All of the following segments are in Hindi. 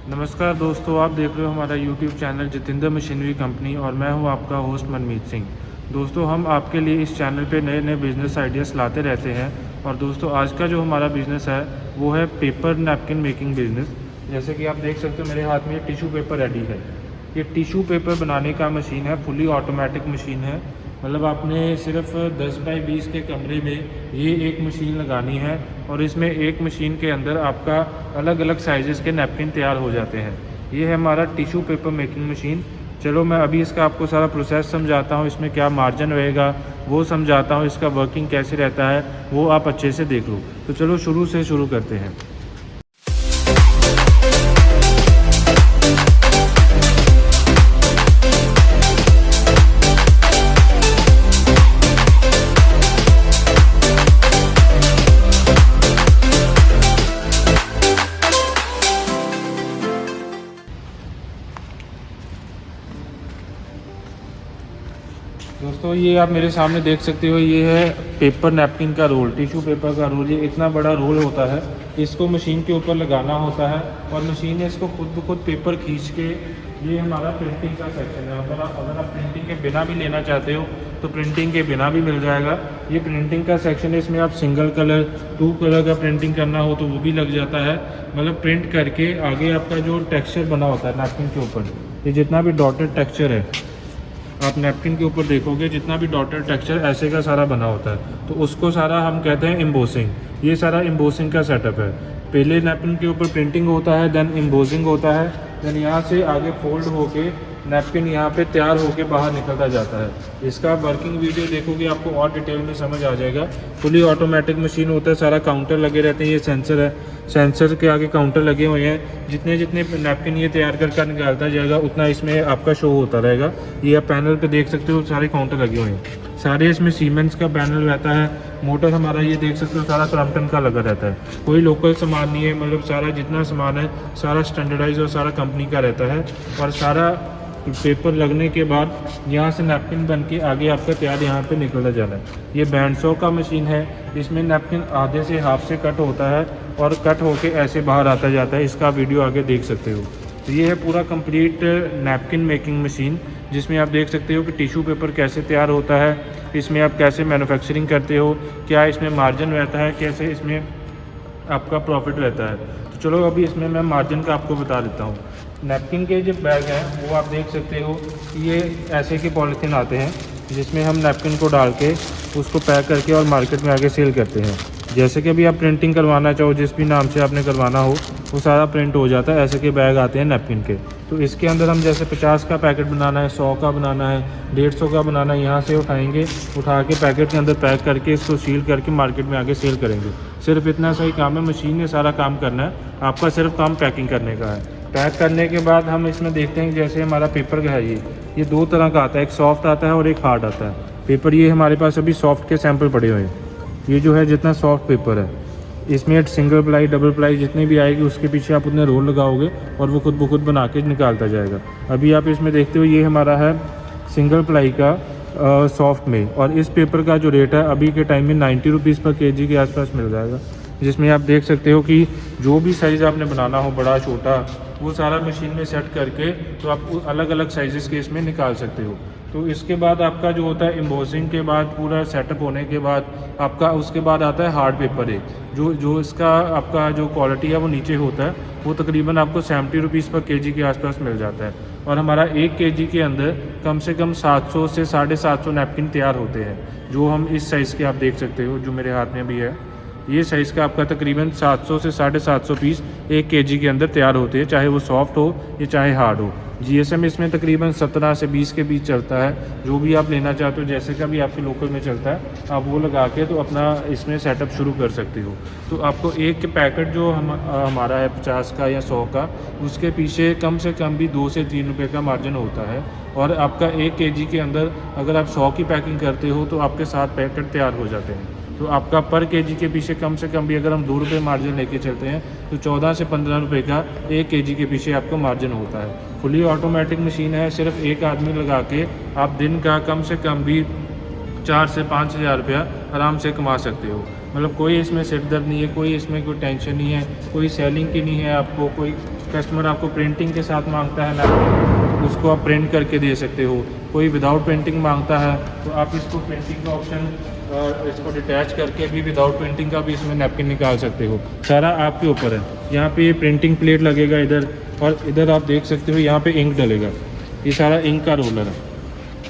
नमस्कार दोस्तों, आप देख रहे हो हमारा YouTube channel Jitendra machinery company और मैं हूं आपका होस्ट मनमीत सिंह। दोस्तों, हम आपके लिए इस चैनल पे नए नए बिज़नेस आइडियाज़ लाते रहते हैं। और दोस्तों, आज का जो हमारा बिज़नेस है वो है पेपर नैपकिन मेकिंग बिज़नेस। जैसे कि आप देख सकते हो मेरे हाथ में ये टिश्यू पेपर रेडी है। ये टिश्यू पेपर बनाने का मशीन है, फुली ऑटोमेटिक मशीन है। मतलब आपने सिर्फ 10 बाई 20 के कमरे में ये एक मशीन लगानी है और इसमें एक मशीन के अंदर आपका अलग अलग साइज़ेस के नैपकिन तैयार हो जाते हैं। ये है हमारा टिश्यू पेपर मेकिंग मशीन। चलो मैं अभी इसका आपको सारा प्रोसेस समझाता हूँ, इसमें क्या मार्जिन रहेगा वो समझाता हूँ, इसका वर्किंग कैसे रहता है वो आप अच्छे से देख लो। तो चलो शुरू से शुरू करते हैं। दोस्तों, ये आप मेरे सामने देख सकते हो, ये है पेपर नैपकिन का रोल, टिश्यू पेपर का रोल। ये इतना बड़ा रोल होता है, इसको मशीन के ऊपर लगाना होता है और मशीन ने इसको खुद ब खुद पेपर खींच के, ये हमारा प्रिंटिंग का सेक्शन है। अगर आप प्रिंटिंग के बिना भी लेना चाहते हो तो प्रिंटिंग के बिना भी मिल जाएगा। ये प्रिंटिंग का सेक्शन है, इसमें आप सिंगल कलर 2 कलर का प्रिंटिंग करना हो तो वो भी लग जाता है। मतलब प्रिंट करके आगे आपका जो टेक्स्चर बना होता है नैपकिन के ऊपर, ये जितना भी डॉटेड टेक्स्चर है आप नैपकिन के ऊपर देखोगे, जितना भी डॉटेड टेक्सचर ऐसे का सारा बना होता है, तो उसको सारा हम कहते हैं एम्बोसिंग। ये सारा एम्बोसिंग का सेटअप है। पहले नैपकिन के ऊपर प्रिंटिंग होता है, देन एम्बोसिंग होता है, देन यहाँ से आगे फोल्ड होके नैपकिन यहाँ पे तैयार होके बाहर निकलता जाता है। इसका वर्किंग वीडियो देखोगे आपको और डिटेल में समझ आ जाएगा। फुली ऑटोमेटिक मशीन होता है, सारा काउंटर लगे रहते हैं। ये सेंसर है, सेंसर के आगे काउंटर लगे हुए हैं। जितने जितने नैपकिन ये तैयार कर निकालता जाएगा उतना इसमें आपका शो होता रहेगा। ये आप पैनल पे देख सकते हो, सारे काउंटर लगे हुए हैं। सारे इसमें सीमेंस का पैनल रहता है। मोटर हमारा ये देख सकते हो सारा क्रॉम्पटन का लगा रहता है, कोई लोकल सामान नहीं है। मतलब सारा जितना सामान है सारा स्टैंडर्डाइज और सारा कंपनी का रहता है। और सारा पेपर लगने के बाद यहाँ से नैपकिन बन के आगे आपका तैयार यहाँ पे निकलता जाना है। ये बैंड 100 का मशीन है। इसमें नैपकिन आधे से हाफ से कट होता है और कट होके ऐसे बाहर आता जाता है। इसका वीडियो आगे देख सकते हो। तो ये है पूरा कंप्लीट नैपकिन मेकिंग मशीन, जिसमें आप देख सकते हो कि टिश्यू पेपर कैसे तैयार होता है, इसमें आप कैसे मैन्युफैक्चरिंग करते हो, क्या इसमें मार्जिन रहता है, कैसे इसमें आपका प्रॉफिट रहता है। तो चलो अभी इसमें मैं मार्जिन का आपको बता देता हूँ। नैपकिन के जो बैग हैं वो आप देख सकते हो, ये ऐसे के पॉलीथीन आते हैं जिसमें हम नैपकिन को डाल के उसको पैक करके और मार्केट में आगे सेल करते हैं। जैसे कि अभी आप प्रिंटिंग करवाना चाहो, जिस भी नाम से आपने करवाना हो वो सारा प्रिंट हो जाता है। ऐसे के बैग आते हैं नैपकिन के। तो इसके अंदर हम जैसे 50 का पैकेट बनाना है, 100 का बनाना है, 150 का बनाना है, यहाँ से उठाएंगे, उठा के पैकेट के अंदर पैक करके इसको सील करके मार्केट में आगे सेल करेंगे। सिर्फ इतना सही काम है, मशीन ने सारा काम करना है, आपका सिर्फ काम पैकिंग करने का है। पैक करने के बाद हम इसमें देखते हैं जैसे हमारा पेपर का है, ये 2 तरह का आता है, एक सॉफ्ट आता है और एक हार्ड आता है पेपर। ये हमारे पास अभी सॉफ्ट के सैंपल पड़े हुए हैं। ये जो है जितना सॉफ्ट पेपर है, इसमें सिंगल प्लाई डबल प्लाई जितनी भी आएगी उसके पीछे आप उतने रोल लगाओगे और वो खुद ब खुद बना के निकालता जाएगा। अभी आप इसमें देखते हो ये हमारा है सिंगल प्लाई का सॉफ्ट में, और इस पेपर का जो रेट है अभी के टाइम में 90 रुपीज़ पर केजी के आसपास मिल जाएगा। जिसमें आप देख सकते हो कि जो भी साइज़ आपने बनाना हो, बड़ा छोटा, वो सारा मशीन में सेट करके तो आप अलग अलग साइज़ के इसमें निकाल सकते हो। तो इसके बाद आपका जो होता है एम्बोसिंग के बाद पूरा सेटअप होने के बाद आपका उसके बाद आता है हार्ड पेपर। एक जो इसका आपका जो क्वालिटी है वो नीचे होता है, वो तकरीबन आपको 70 रुपीज़ पर केजी के आसपास मिल जाता है। और हमारा 1 केजी के अंदर कम से कम 700 से 750 नैपकिन तैयार होते हैं। जो हम इस साइज़ के आप देख सकते हो, जो मेरे हाथ में भी है, ये साइज़ का आपका तकरीबन 700 से 750 पीस 1 केजी के अंदर तैयार होते हैं, चाहे वो सॉफ्ट हो या चाहे हार्ड हो। जीएसएम इसमें तकरीबन 17 से 20 के बीच चलता है। जो भी आप लेना चाहते हो, जैसे का भी आपके लोकल में चलता है, आप वो लगा के तो अपना इसमें सेटअप शुरू कर सकते हो। तो आपको एक पैकेट जो हमारा है 50 का या 100 का, उसके पीछे कम से कम भी 2 से 3 रुपये का मार्जिन होता है। और आपका 1 केजी के अंदर अगर आप 100 की पैकिंग करते हो तो आपके 7 पैकेट तैयार हो जाते हैं। तो आपका पर केजी के पीछे कम से कम भी अगर हम 2 रुपये मार्जिन लेके चलते हैं तो 14 से 15 रुपये का 1 केजी के पीछे आपको मार्जिन होता है। फुली ऑटोमेटिक मशीन है, सिर्फ एक आदमी लगा के आप दिन का कम से कम भी 4 से 5 हज़ार रुपया आराम से कमा सकते हो। मतलब कोई इसमें सिर दर्द नहीं है, कोई इसमें कोई टेंशन नहीं है, कोई सेलिंग की नहीं है, आपको कोई कस्टमर आपको प्रिंटिंग के साथ मांगता है नैपकिन, उसको आप प्रिंट करके दे सकते हो। कोई विदाउट प्रिंटिंग मांगता है तो आप इसको प्रिंटिंग का ऑप्शन इसको डिटैच करके भी विदाउट प्रिंटिंग का भी इसमें नैपकिन निकाल सकते हो। सारा आपके ऊपर है। यहाँ पे ये प्रिंटिंग प्लेट लगेगा इधर, और इधर आप देख सकते हो यहाँ पे इंक डलेगा। ये सारा इंक का रोलर है,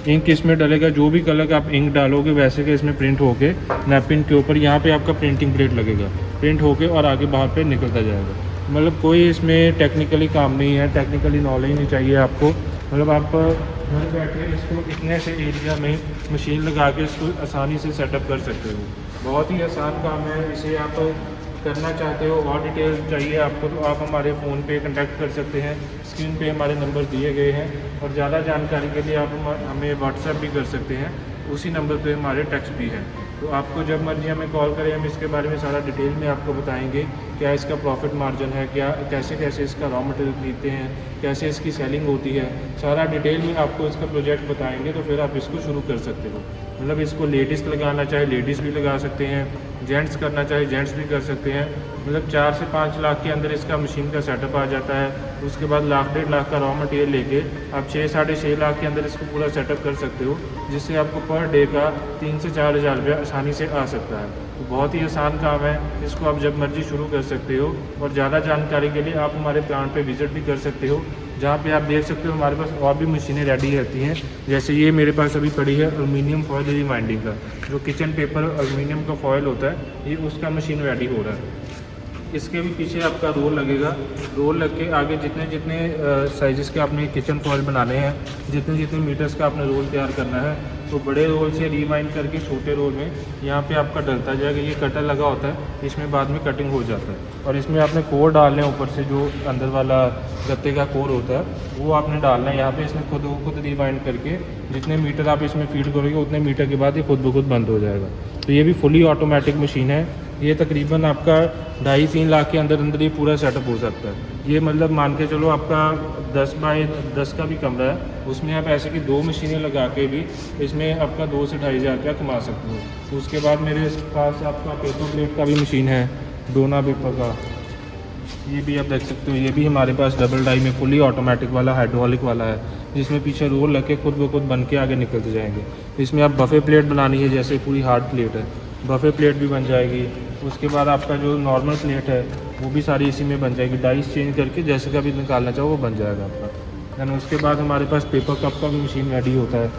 इंक इसमें डलेगा। जो भी कलर का आप इंक डालोगे वैसे के इसमें प्रिंट होके नैपकिन के ऊपर यहाँ पे आपका प्रिंटिंग प्लेट लगेगा, प्रिंट होके और आगे बाहर पे निकलता जाएगा। मतलब कोई इसमें टेक्निकली काम नहीं है, टेक्निकली नॉलेज नहीं चाहिए आपको। मतलब आप घर बैठे इसको इतने से एरिया में मशीन लगा के इसको आसानी से सेटअप कर सकते हो। बहुत ही आसान काम है। इसे आप करना चाहते हो और डिटेल चाहिए आपको तो आप हमारे फ़ोन पे कांटेक्ट कर सकते हैं। स्क्रीन पे हमारे नंबर दिए गए हैं, और ज़्यादा जानकारी के लिए आप हमें व्हाट्सएप भी कर सकते हैं। उसी नंबर पे हमारे टेक्स्ट भी है। तो आपको जब मर्जी हमें कॉल करें, हम इसके बारे में सारा डिटेल में आपको बताएंगे। क्या इसका प्रॉफिट मार्जिन है, क्या कैसे कैसे इसका रॉ मटेरियल खरीदते हैं, कैसे इसकी सेलिंग होती है, सारा डिटेल में आपको इसका प्रोजेक्ट बताएंगे। तो फिर आप इसको शुरू कर सकते हो। मतलब इसको लेडीज़ लगाना चाहे लेडीज़ भी लगा सकते हैं, जेंट्स करना चाहे जेंट्स भी कर सकते हैं। मतलब 4 से 5 लाख के अंदर इसका मशीन का सेटअप आ जाता है। उसके बाद लाख 1.5 लाख का रॉ मटेरियल लेके आप 6 साढ़े 6 लाख के अंदर इसको पूरा सेटअप कर सकते हो, जिससे आपको पर डे का 3 से 4 हज़ार रुपया आसानी से आ सकता है। तो बहुत ही आसान काम है, इसको आप जब मर्जी शुरू कर सकते हो। और ज़्यादा जानकारी के लिए आप हमारे प्लांट पे विज़िट भी कर सकते हो, जहाँ पे आप देख सकते हो हमारे पास और भी मशीनें रेडी रहती हैं। जैसे ये मेरे पास अभी पड़ी है एल्युमिनियम फॉयल रिवाइंडिंग का, जो किचन पेपर एल्युमिनियम का फॉयल होता है, ये उसका मशीन रेडी हो रहा है। इसके भी पीछे आपका रोल लगेगा। रोल लग के आगे जितने जितने साइज़ के आपने किचन फॉयल बनाने हैं, जितने जितने मीटर्स का आपने रोल तैयार करना है, तो बड़े रोल से रिवाइंड करके छोटे रोल में यहाँ पे आपका डलता जाएगा। ये कटर लगा होता है, इसमें बाद में कटिंग हो जाता है। और इसमें आपने कोर डालने हैं ऊपर से, जो अंदर वाला गत्ते का कोर होता है वो आपने डालना है यहाँ पे। इसमें खुद रिवाइंड करके जितने मीटर आप इसमें फीड करोगे उतने मीटर के बाद ये खुद ब खुद बंद हो जाएगा। तो ये भी फुली ऑटोमेटिक मशीन है। ये तकरीबन आपका 2.5-3 लाख के अंदर अंदर ये पूरा सेटअप हो सकता है। ये मतलब मान के चलो आपका 10 बाई 10 का भी कमरा है, उसमें आप ऐसे की 2 मशीनें लगा के भी इसमें आपका 2 से 2.5 हज़ार रुपया कमा सकते हो। तो उसके बाद मेरे पास आपका पेपर प्लेट का भी मशीन है, डोना पेपर का। ये भी आप देख सकते हो, ये भी हमारे पास डबल डाई में फुली ऑटोमेटिक वाला हाइड्रोलिक वाला है, जिसमें पीछे रोल लग के खुद ब खुद बन के आगे निकलते जाएंगे। इसमें आप बफे प्लेट बनानी है, जैसे पूरी हार्ड प्लेट है, बफे प्लेट भी बन जाएगी। उसके बाद आपका जो नॉर्मल प्लेट है वो भी सारी इसी में बन जाएगी। डाइस चेंज करके जैसे का भी निकालना चाहो वो बन जाएगा आपका। दैन उसके बाद हमारे पास पेपर कप का भी मशीन रेडी होता है।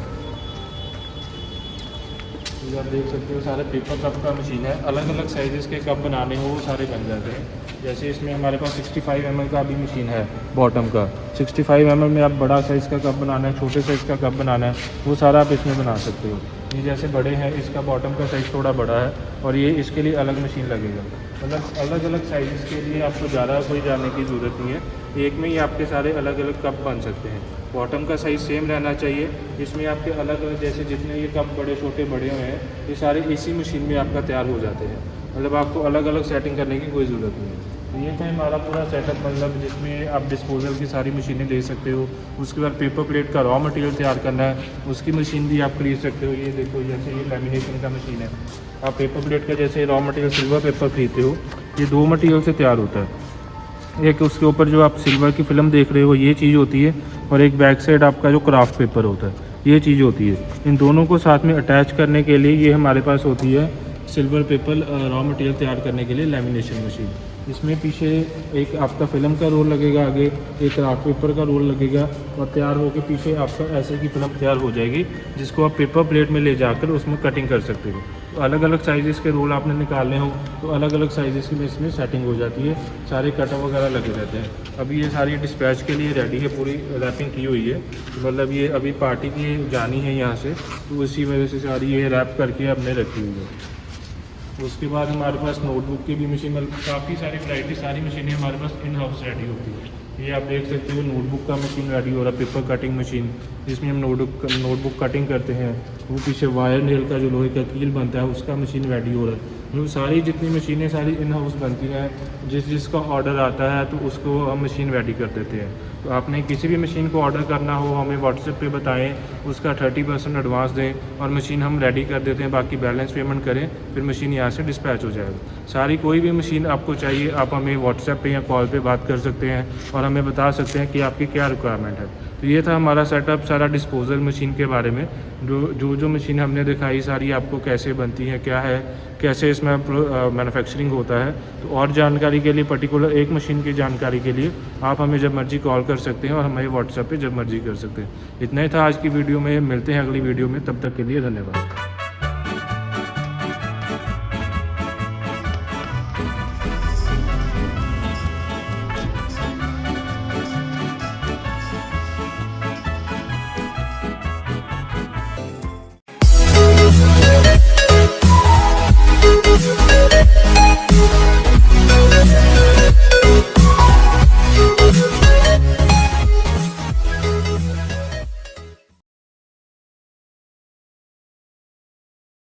तो आप देख सकते हो सारे पेपर कप का मशीन है। अलग अलग साइज़ के कप बनाने हो वो सारे बन जाते हैं। जैसे इसमें हमारे पास 65 ml का भी मशीन है बॉटम का। 65 ml में आप बड़ा साइज़ का कप बनाना है, छोटे साइज़ का कप बनाना है, वो सारा आप इसमें बना सकते हो। ये जैसे बड़े हैं, इसका बॉटम का साइज़ थोड़ा बड़ा है, और ये इसके लिए अलग मशीन लगेगा। मतलब अलग अलग साइज़ के लिए आपको ज़्यादा कोई जाने की ज़रूरत नहीं है। एक में ही आपके सारे अलग अलग कप बन सकते हैं। बॉटम का साइज़ सेम रहना चाहिए। इसमें आपके अलग अलग जैसे जितने ये कप बड़े छोटे बड़े हुए हैं, ये सारे इसी मशीन में आपका तैयार हो जाते हैं। मतलब आपको अलग अलग सेटिंग करने की कोई ज़रूरत नहीं है। तो ये था हमारा पूरा सेटअप, मतलब जिसमें आप डिस्पोजल की सारी मशीनें ले सकते हो। उसके बाद पेपर प्लेट का रॉ मटेरियल तैयार करना है, उसकी मशीन भी आप खरीद सकते हो। ये देखो, जैसे ये लैमिनेशन का मशीन है। आप पेपर प्लेट का जैसे रॉ मटेरियल सिल्वर पेपर खरीदते हो, ये 2 मटेरियल से तैयार होता है। एक उसके ऊपर जो आप सिल्वर की फिल्म देख रहे हो ये चीज़ होती है, और एक बैक साइड आपका जो क्राफ्ट पेपर होता है ये चीज़ होती है। इन दोनों को साथ में अटैच करने के लिए ये हमारे पास होती है सिल्वर पेपर रॉ मटेरियल तैयार करने के लिए लैमिनेशन मशीन। इसमें पीछे एक आपका फिल्म का रोल लगेगा, आगे एक क्राफ्ट पेपर का रोल लगेगा, और तैयार होकर पीछे आपका ऐसे की फिल्म तैयार हो जाएगी, जिसको आप पेपर प्लेट में ले जाकर उसमें कटिंग कर सकते हो। तो अलग अलग साइज़ के रोल आपने निकालने हो तो अलग अलग साइज़ की इसमें सेटिंग हो जाती है। सारे कटर वगैरह लगे रहते हैं। अभी ये सारी डिस्पैच के लिए रेडी है, पूरी रैपिंग की हुई है। तो मतलब ये अभी पार्टी की जानी है यहाँ से, तो इसी वजह से सारी ये रैप करके हमने रखी हुई है। उसके बाद हमारे पास नोटबुक की भी मशीन, काफ़ी सारी वैरायटी, सारी मशीनें हमारे पास इन हाउस रेडी होती है। ये आप देख सकते हो नोटबुक का मशीन रेडी हो रहा है, पेपर कटिंग मशीन, जिसमें हम नोटबुक कटिंग करते हैं। वो पीछे वायर नेल का जो लोहे का कील बनता है उसका मशीन रेडी हो रहा है। मतलब सारी जितनी मशीनें सारी इन हाउस बनती हैं, जिसका ऑर्डर आता है तो उसको हम मशीन रेडी कर देते हैं। तो आपने किसी भी मशीन को ऑर्डर करना हो हमें व्हाट्सएप पे बताएं, उसका 30% एडवांस दें और मशीन हम रेडी कर देते हैं, बाकी बैलेंस पेमेंट करें, फिर मशीन यहाँ से डिस्पैच हो जाएगा। सारी कोई भी मशीन आपको चाहिए आप हमें व्हाट्सएप पे या कॉल पे बात कर सकते हैं और हमें बता सकते हैं कि आपकी क्या रिक्वायरमेंट है। तो ये था हमारा सेटअप सारा डिस्पोजल मशीन के बारे में। जो मशीन हमने दिखाई सारी आपको कैसे बनती हैं, क्या है, कैसे इसमें मैन्युफैक्चरिंग होता है। तो और जानकारी के लिए, पर्टिकुलर एक मशीन की जानकारी के लिए आप हमें जब मर्जी कॉल कर सकते हैं और हमें व्हाट्सएप पे जब मर्जी कर सकते हैं। इतना ही था आज की वीडियो में, मिलते हैं अगली वीडियो में, तब तक के लिए धन्यवाद।